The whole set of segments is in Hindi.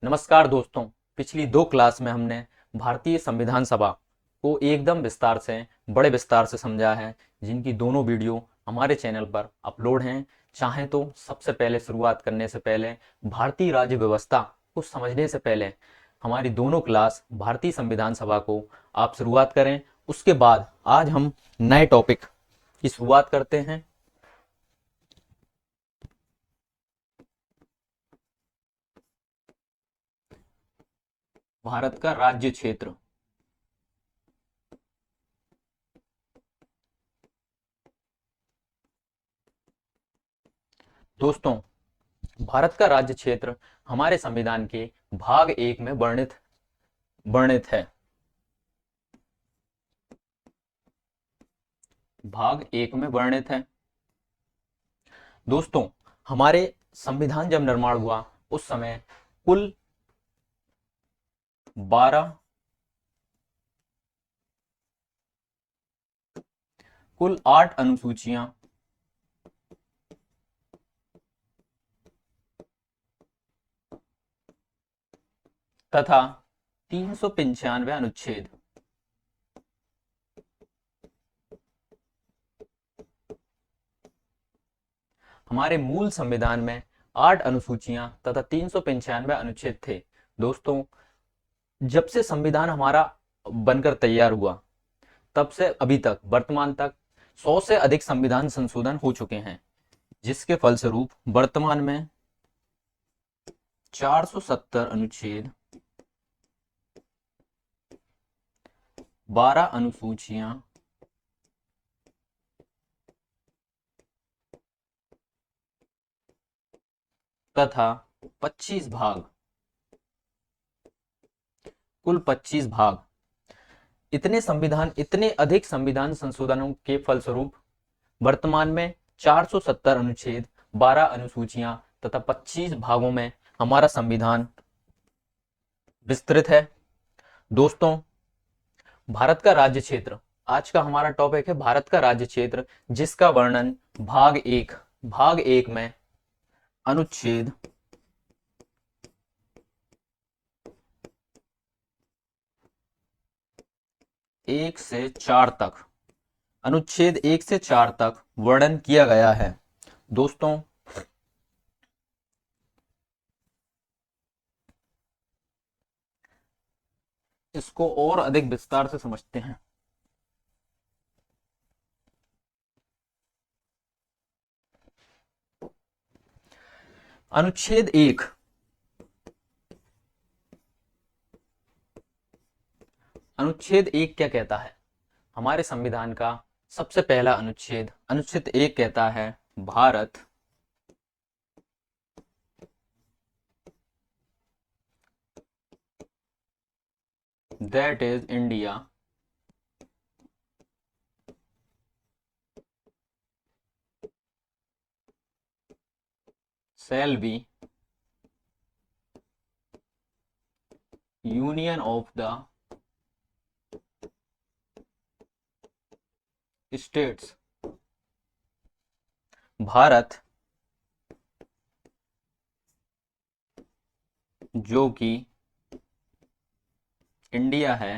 नमस्कार दोस्तों। पिछली दो क्लास में हमने भारतीय संविधान सभा को एकदम विस्तार से बड़े विस्तार से समझा है, जिनकी दोनों वीडियो हमारे चैनल पर अपलोड हैं। चाहें तो सबसे पहले शुरुआत करने से पहले भारतीय राज्य व्यवस्था को समझने से पहले हमारी दोनों क्लास भारतीय संविधान सभा को आप शुरुआत करें। उसके बाद आज हम नए टॉपिक की शुरुआत करते हैं। भारत का राज्य क्षेत्र। दोस्तों, भारत का राज्य क्षेत्र हमारे संविधान के भाग 1 में वर्णित है। भाग 1 में वर्णित है। दोस्तों, हमारे संविधान जब निर्माण हुआ उस समय कुल 12 कुल 8 अनुसूचियां तथा 395 अनुच्छेद हमारे मूल संविधान में 8 अनुसूचियां तथा 395 अनुच्छेद थे। दोस्तों, जब से संविधान हमारा बनकर तैयार हुआ तब से अभी तक वर्तमान तक 100 से अधिक संविधान संशोधन हो चुके हैं, जिसके फलस्वरूप वर्तमान में 470 अनुच्छेद, 12 अनुसूचियां तथा 25 भाग, कुल 25 भाग, इतने अधिक संविधान संशोधनों के फलस्वरूप वर्तमान में 470 अनुच्छेद, 12 अनुसूचियां तथा 25 भागों में हमारा संविधान विस्तृत है। दोस्तों, भारत का राज्य क्षेत्र, आज का हमारा टॉपिक है भारत का राज्य क्षेत्र, जिसका वर्णन भाग एक में अनुच्छेद 1 से 4 तक, अनुच्छेद 1 से 4 तक वर्णन किया गया है। दोस्तों, इसको और अधिक विस्तार से समझते हैं। अनुच्छेद 1, अनुच्छेद 1 क्या कहता है? हमारे संविधान का सबसे पहला अनुच्छेद, अनुच्छेद 1 कहता है, Bharat that is India shall be union of the states। Bharat जो कि इंडिया है,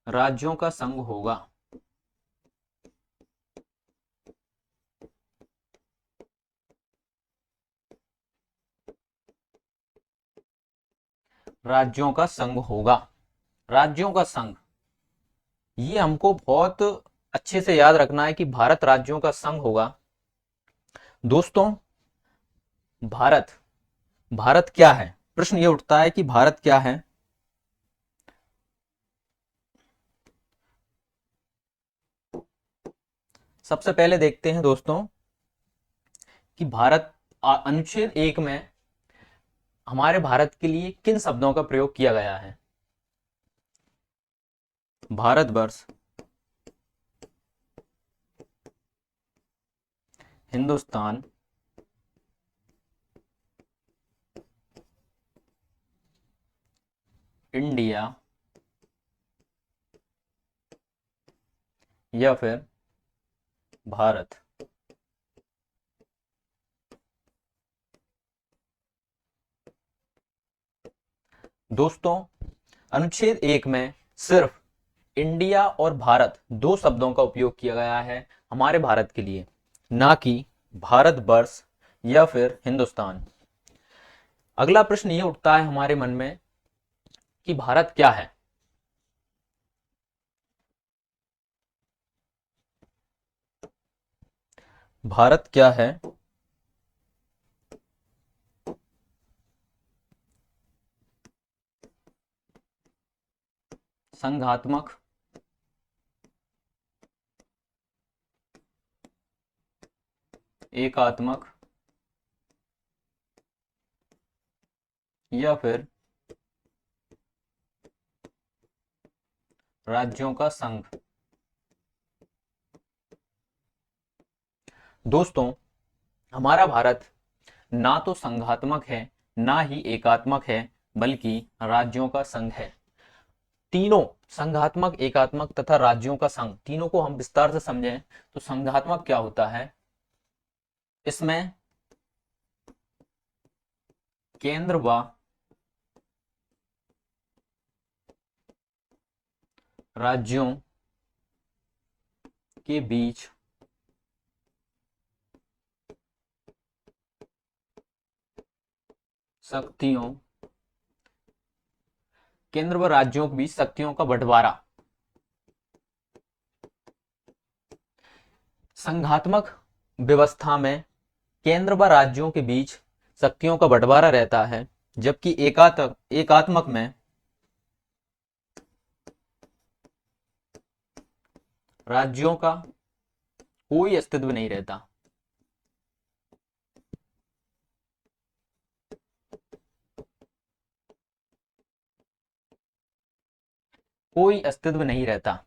राज्यों का संघ होगा। राज्यों का संघ होगा। राज्यों का संघ, ये हमको बहुत अच्छे से याद रखना है कि भारत राज्यों का संघ होगा। दोस्तों, भारत भारत क्या है? प्रश्न ये उठता है कि भारत क्या है। सबसे पहले देखते हैं दोस्तों कि भारत, अनुच्छेद 1 में हमारे भारत के लिए किन शब्दों का प्रयोग किया गया है। भारतवर्ष, हिंदुस्तान, इंडिया या फिर भारत। दोस्तों, अनुच्छेद 1 में सिर्फ इंडिया और भारत दो शब्दों का उपयोग किया गया है हमारे भारत के लिए, ना कि भारतवर्ष या फिर हिंदुस्तान। अगला प्रश्न ये उठता है हमारे मन में कि भारत क्या है। भारत क्या है? संघात्मक, एकात्मक या फिर राज्यों का संघ। दोस्तों, हमारा भारत ना तो संघात्मक है ना ही एकात्मक है, बल्कि राज्यों का संघ है। तीनों संघात्मक, एकात्मक तथा राज्यों का संघ, तीनों को हम विस्तार से समझें तो संघात्मक क्या होता है? इसमें केंद्र व राज्यों के बीच शक्तियों, केंद्र व राज्यों के बीच शक्तियों का बंटवारा। संघात्मक व्यवस्था में केंद्र व राज्यों के बीच शक्तियों का बंटवारा रहता है, जबकि एकात्मक में राज्यों का कोई अस्तित्व नहीं रहता। कोई अस्तित्व नहीं रहता।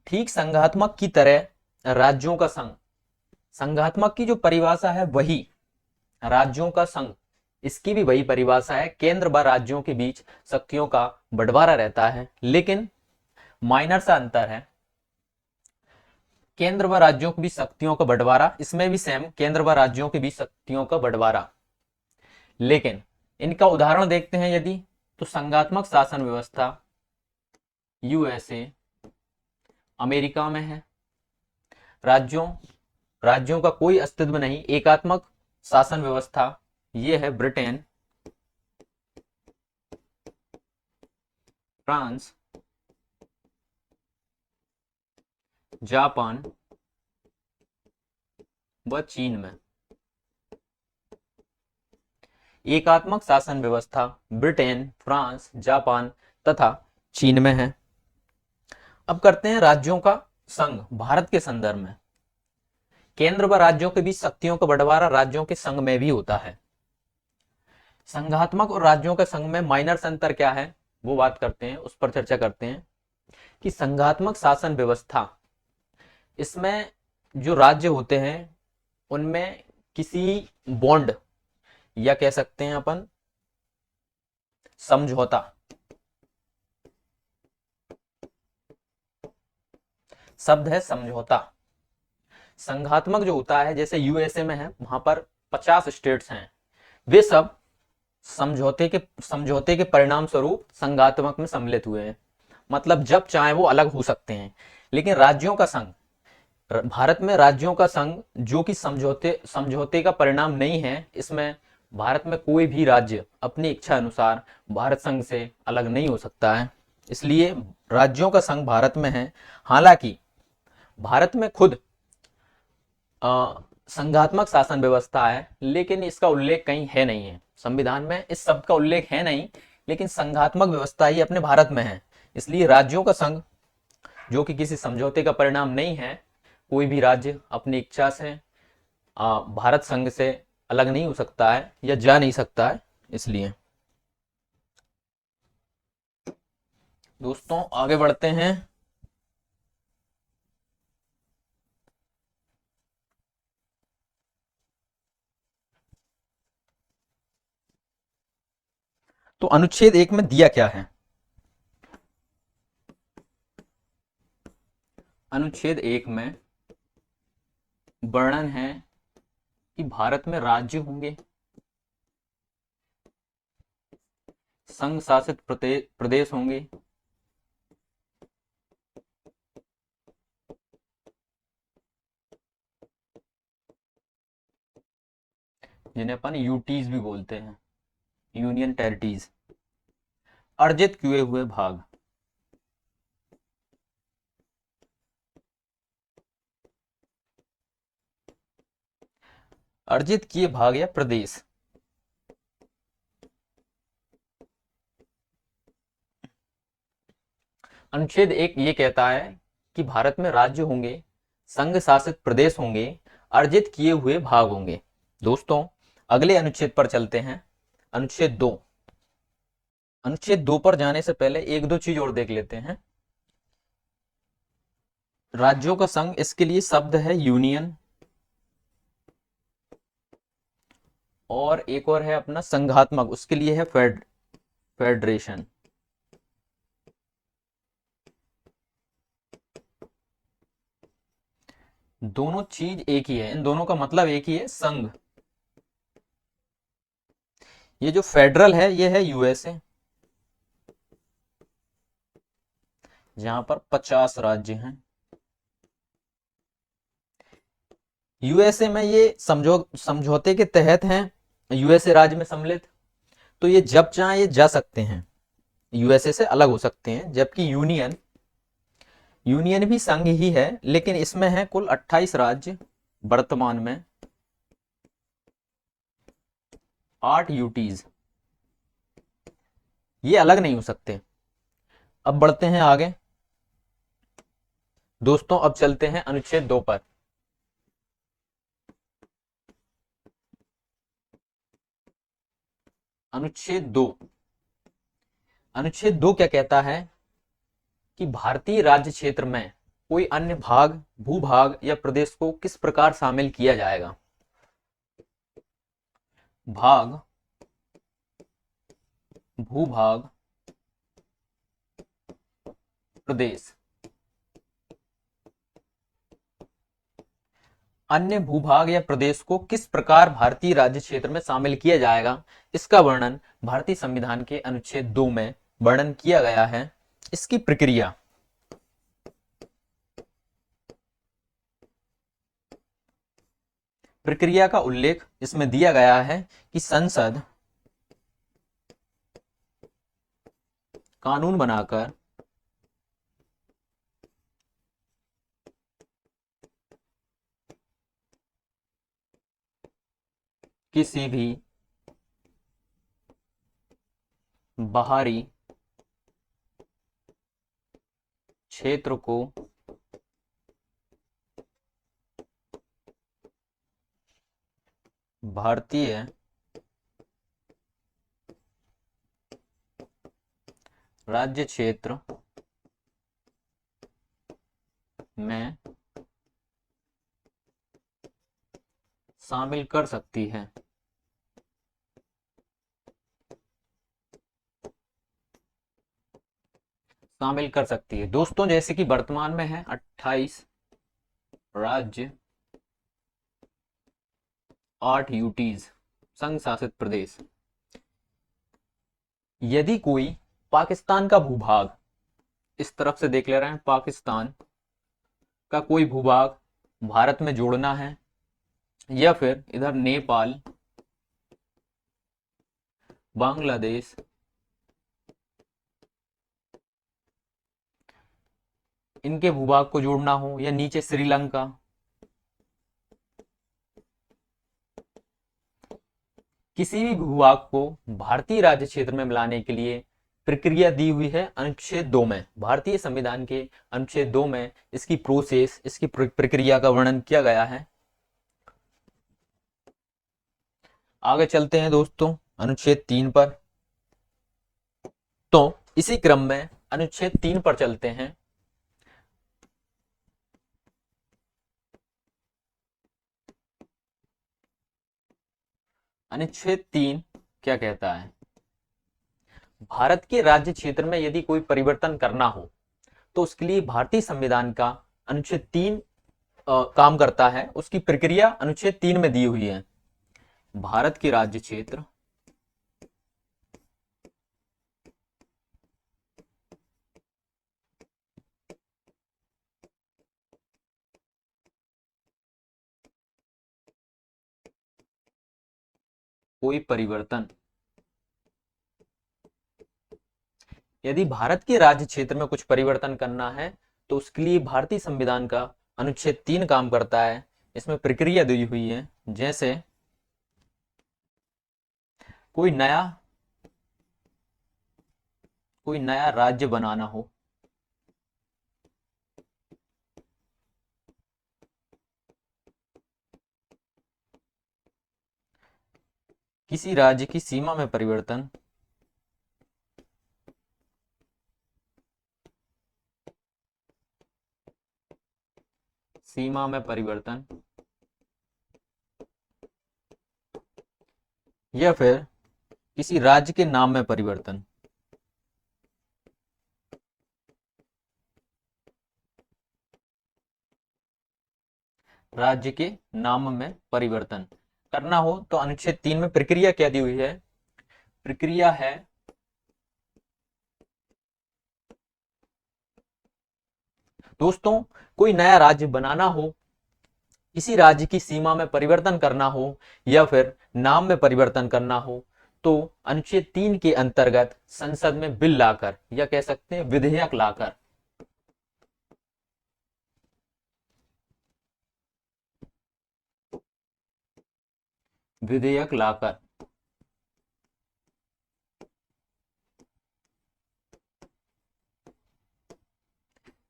ठीक संघात्मक की तरह राज्यों का संघ, संघात्मक की जो परिभाषा है वही राज्यों का संघ, इसकी भी वही परिभाषा है, केंद्र व राज्यों के बीच शक्तियों का बंटवारा रहता है। लेकिन माइनर सा अंतर है, केंद्र व राज्यों के बीच शक्तियों का बंटवारा, इसमें भी सेम केंद्र व राज्यों के बीच शक्तियों का बंटवारा। लेकिन इनका उदाहरण देखते हैं यदि, तो संघात्मक शासन व्यवस्था यूएसए, अमेरिका में है। राज्यों राज्यों का कोई अस्तित्व नहीं, एकात्मक शासन व्यवस्था ये है ब्रिटेन, फ्रांस, जापान व चीन में। एकात्मक शासन व्यवस्था ब्रिटेन, फ्रांस, जापान तथा चीन में है। अब करते हैं राज्यों का संघ भारत के संदर्भ में। केंद्र व राज्यों के बीच शक्तियों का बंटवारा राज्यों के संघ में भी होता है। संघात्मक और राज्यों के संघ में माइनर अंतर क्या है वो बात करते हैं, उस पर चर्चा करते हैं कि संघात्मक शासन व्यवस्था, इसमें जो राज्य होते हैं उनमें किसी बॉन्ड या कह सकते हैं अपन समझौता, शब्द है समझौता। संघात्मक जो होता है, जैसे यूएसए में है, वहां पर 50 स्टेट्स हैं, वे सब समझौते के परिणाम स्वरूप संघात्मक में सम्मिलित हुए हैं। मतलब जब चाहे वो अलग हो सकते हैं। लेकिन राज्यों का संघ, भारत में राज्यों का संघ जो कि समझौते का परिणाम नहीं है, इसमें भारत में कोई भी राज्य अपनी इच्छा अनुसार भारत संघ से अलग नहीं हो सकता है, इसलिए राज्यों का संघ भारत में है। हालांकि भारत में खुद संघात्मक शासन व्यवस्था है, लेकिन इसका उल्लेख कहीं है नहीं है संविधान में, इस शब्द का उल्लेख है नहीं, लेकिन संघात्मक व्यवस्था ही अपने भारत में है। इसलिए राज्यों का संघ जो कि किसी समझौते का परिणाम नहीं है, कोई भी राज्य अपनी इच्छा से भारत संघ से अलग नहीं हो सकता है या जा नहीं सकता है। इसलिए दोस्तों आगे बढ़ते हैं। तो अनुच्छेद 1 में दिया क्या है? अनुच्छेद 1 में वर्णन है कि भारत में राज्य होंगे, संघ शासित प्रदेश होंगे, जिन्हें अपन यूटीज भी बोलते हैं, यूनियन टेरिटरीज। अर्जित किए हुए भाग, अर्जित किए भाग या प्रदेश। अनुच्छेद 1 ये कहता है कि भारत में राज्य होंगे, संघ शासित प्रदेश होंगे, अर्जित किए हुए भाग होंगे। दोस्तों अगले अनुच्छेद पर चलते हैं, अनुच्छेद 2। अनुच्छेद 2 पर जाने से पहले एक दो चीज और देख लेते हैं। राज्यों का संघ, इसके लिए शब्द है यूनियन, और एक और है अपना संघात्मक, उसके लिए है फेडरेशन। दोनों चीज एक ही है, इन दोनों का मतलब एक ही है, संघ। ये जो फेडरल है ये है यूएसए, जहां पर 50 राज्य हैं। यूएसए में ये समझौते के तहत हैं, यूएसए राज्य में सम्मिलित, तो ये जब चाहे ये जा सकते हैं, यूएसए से अलग हो सकते हैं। जबकि यूनियन भी संघ ही है, लेकिन इसमें है कुल 28 राज्य वर्तमान में, 8 यूटीज, ये अलग नहीं हो सकते। अब बढ़ते हैं आगे दोस्तों, अब चलते हैं अनुच्छेद 2 पर। अनुच्छेद 2, अनुच्छेद 2 क्या कहता है कि भारतीय राज्य क्षेत्र में कोई अन्य भाग, भूभाग या प्रदेश को किस प्रकार शामिल किया जाएगा। भाग, भूभाग, प्रदेश, अन्य भूभाग या प्रदेश को किस प्रकार भारतीय राज्य क्षेत्र में शामिल किया जाएगा, इसका वर्णन भारतीय संविधान के अनुच्छेद 2 में वर्णन किया गया है। इसकी प्रक्रिया का उल्लेख इसमें दिया गया है कि संसद कानून बनाकर किसी भी बाहरी क्षेत्र को भारतीय राज्य क्षेत्र में शामिल कर सकती है। शामिल कर सकती है दोस्तों, जैसे कि वर्तमान में है 28 राज्य, 8 यूटीज, संघ शासित प्रदेश। यदि कोई पाकिस्तान का भूभाग, इस तरफ से देख ले रहे हैं, पाकिस्तान का कोई भूभाग भारत में जोड़ना है, या फिर इधर नेपाल, बांग्लादेश, इनके भूभाग को जोड़ना हो, या नीचे श्रीलंका, किसी भी भूभाग को भारतीय राज्य क्षेत्र में मिलाने के लिए प्रक्रिया दी हुई है अनुच्छेद 2 में। भारतीय संविधान के अनुच्छेद 2 में इसकी प्रोसेस, इसकी प्रक्रिया का वर्णन किया गया है। आगे चलते हैं दोस्तों अनुच्छेद 3 पर। तो इसी क्रम में अनुच्छेद 3 पर चलते हैं। अनुच्छेद 3 क्या कहता है, भारत के राज्य क्षेत्र में यदि कोई परिवर्तन करना हो तो उसके लिए भारतीय संविधान का अनुच्छेद 3 काम करता है। उसकी प्रक्रिया अनुच्छेद 3 में दी हुई है। भारत के राज्य क्षेत्र कोई परिवर्तन। यदि भारत के राज्य क्षेत्र में कुछ परिवर्तन करना है तो उसके लिए भारतीय संविधान का अनुच्छेद 3 काम करता है। इसमें प्रक्रिया दी हुई है, जैसे कोई नया राज्य बनाना हो, किसी राज्य की सीमा में परिवर्तन, सीमा में परिवर्तन, या फिर किसी राज्य के नाम में परिवर्तन। राज्य के नाम में परिवर्तन करना हो तो अनुच्छेद 3 में प्रक्रिया क्या दी हुई है? प्रक्रिया है दोस्तों, कोई नया राज्य बनाना हो, किसी राज्य की सीमा में परिवर्तन करना हो, या फिर नाम में परिवर्तन करना हो, तो अनुच्छेद 3 के अंतर्गत संसद में बिल लाकर, या कह सकते हैं विधेयक लाकर, विधेयक लाकर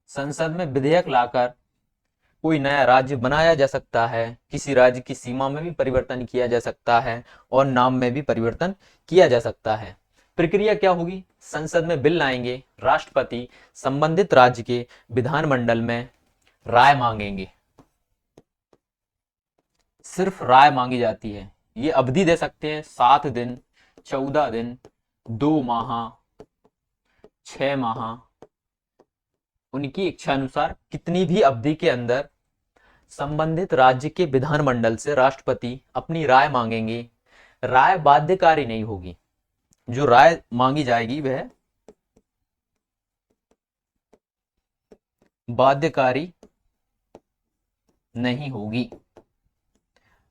संसद में विधेयक लाकर कोई नया राज्य बनाया जा सकता है, किसी राज्य की सीमा में भी परिवर्तन किया जा सकता है और नाम में भी परिवर्तन किया जा सकता है। प्रक्रिया क्या होगी? संसद में बिल लाएंगे, राष्ट्रपति संबंधित राज्य के विधानमंडल में राय मांगेंगे। सिर्फ राय मांगी जाती है। ये अवधि दे सकते हैं 7 दिन, 14 दिन, 2 माह, 6 माह, उनकी इच्छा अनुसार कितनी भी अवधि के अंदर संबंधित राज्य के विधानमंडल से राष्ट्रपति अपनी राय मांगेंगे। राय बाध्यकारी नहीं होगी। जो राय मांगी जाएगी वह बाध्यकारी नहीं होगी।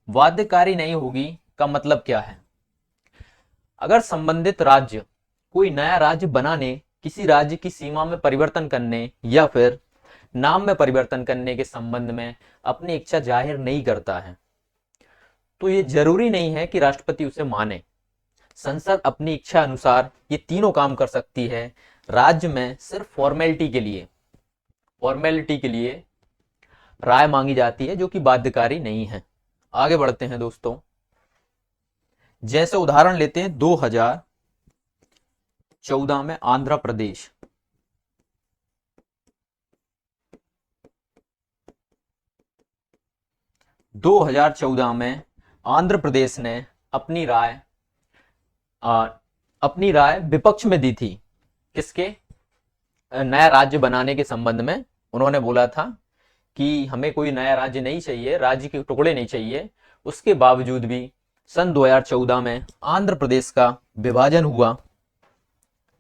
बाध्यकारी नहीं होगी का मतलब क्या है? अगर संबंधित राज्य कोई नया राज्य बनाने, किसी राज्य की सीमा में परिवर्तन करने या फिर नाम में परिवर्तन करने के संबंध में अपनी इच्छा जाहिर नहीं करता है, तो ये जरूरी नहीं है कि राष्ट्रपति उसे माने। संसद अपनी इच्छा अनुसार ये तीनों काम कर सकती है। राज्य में सिर्फ फॉर्मेलिटी के लिए राय मांगी जाती है, जो कि बाध्यकारी नहीं है। आगे बढ़ते हैं दोस्तों। जैसे उदाहरण लेते हैं 2014 में आंध्र प्रदेश, 2014 में आंध्र प्रदेश ने अपनी राय विपक्ष में दी थी। किसके? नया राज्य बनाने के संबंध में। उन्होंने बोला था कि हमें कोई नया राज्य नहीं चाहिए, राज्य के टुकड़े नहीं चाहिए। उसके बावजूद भी सन 2014 में आंध्र प्रदेश का विभाजन हुआ।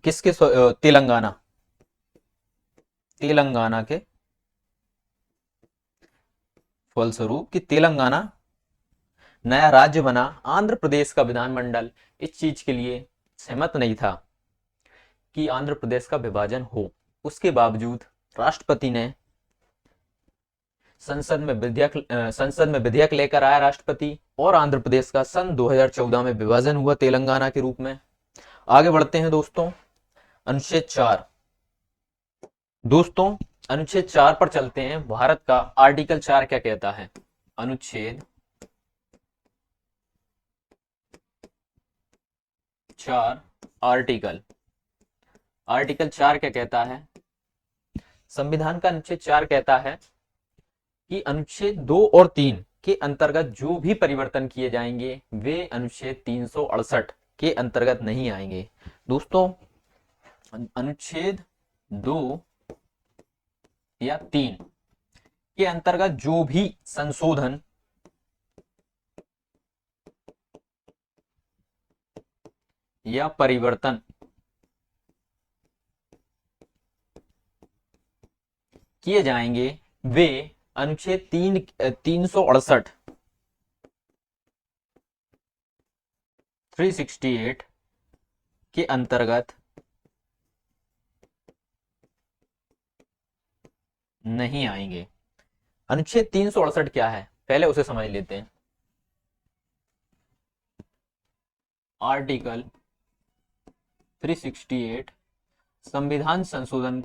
किसके? तेलंगाना के फलस्वरूप कि तेलंगाना नया राज्य बना। आंध्र प्रदेश का विधानमंडल इस चीज के लिए सहमत नहीं था कि आंध्र प्रदेश का विभाजन हो। उसके बावजूद राष्ट्रपति ने संसद में विधेयक लेकर आया राष्ट्रपति, और आंध्र प्रदेश का सन 2014 में विभाजन हुआ तेलंगाना के रूप में। आगे बढ़ते हैं दोस्तों। अनुच्छेद 4 दोस्तों, अनुच्छेद 4 पर चलते हैं। भारत का आर्टिकल 4 क्या कहता है? अनुच्छेद 4 आर्टिकल 4 क्या कहता है? संविधान का अनुच्छेद 4 कहता है कि अनुच्छेद 2 और 3 के अंतर्गत जो भी परिवर्तन किए जाएंगे वे अनुच्छेद 368 के अंतर्गत नहीं आएंगे। दोस्तों, अनुच्छेद 2 या 3 के अंतर्गत जो भी संशोधन या परिवर्तन किए जाएंगे वे अनुच्छेद 368 368 के अंतर्गत नहीं आएंगे। अनुच्छेद 368 क्या है, पहले उसे समझ लेते हैं। आर्टिकल 368 संविधान संशोधन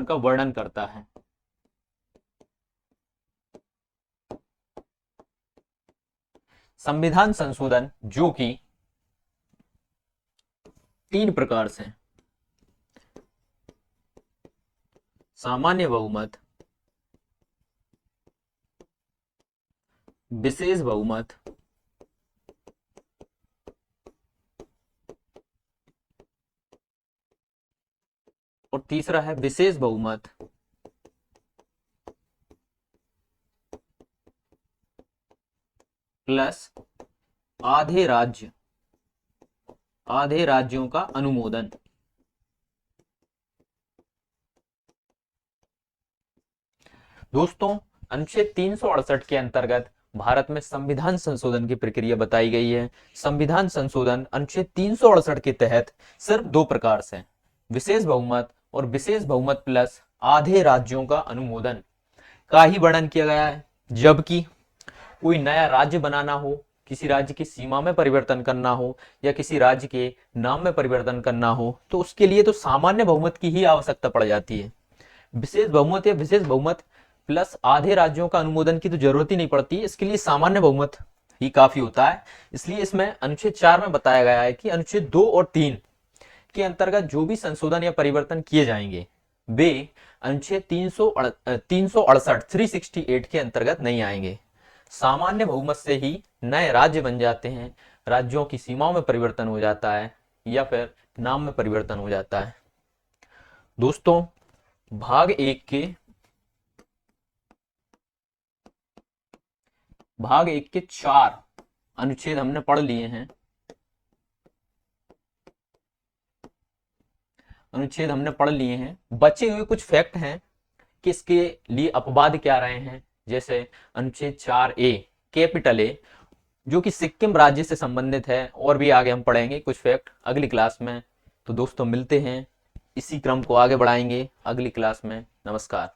का वर्णन करता है। संविधान संशोधन जो कि 3 प्रकार से, सामान्य बहुमत, विशेष बहुमत और तीसरा है विशेष बहुमत प्लस आधे राज्यों का अनुमोदन। दोस्तों, अनुच्छेद 368 के अंतर्गत भारत में संविधान संशोधन की प्रक्रिया बताई गई है। संविधान संशोधन अनुच्छेद 368 के तहत सिर्फ 2 प्रकार से, विशेष बहुमत और विशेष बहुमत प्लस आधे राज्यों का अनुमोदन का ही वर्णन किया गया है। जबकि कोई नया राज्य बनाना हो, किसी राज्य की सीमा में परिवर्तन करना हो या किसी राज्य के नाम में परिवर्तन करना हो, तो उसके लिए तो सामान्य बहुमत की ही आवश्यकता पड़ जाती है। विशेष बहुमत या विशेष बहुमत प्लस आधे राज्यों का अनुमोदन की तो जरूरत ही नहीं पड़ती, इसके लिए सामान्य बहुमत ही काफी होता है। इसलिए इसमें अनुच्छेद 4 में बताया गया है कि अनुच्छेद 2 और 3 के अंतर्गत जो भी संशोधन या परिवर्तन किए जाएंगे वे अनुच्छेद 368 के अंतर्गत नहीं आएंगे। सामान्य बहुमत से ही नए राज्य बन जाते हैं, राज्यों की सीमाओं में परिवर्तन हो जाता है या फिर नाम में परिवर्तन हो जाता है। दोस्तों, भाग 1 के 4 अनुच्छेद हमने पढ़ लिए हैं। बचे हुए कुछ फैक्ट हैं कि इसके लिए अपवाद क्या रहे हैं, जैसे अनुच्छेद 4A कैपिटल ए जो कि सिक्किम राज्य से संबंधित है, और भी आगे हम पढ़ेंगे कुछ फैक्ट अगली क्लास में। तो दोस्तों, मिलते हैं, इसी क्रम को आगे बढ़ाएंगे अगली क्लास में। नमस्कार।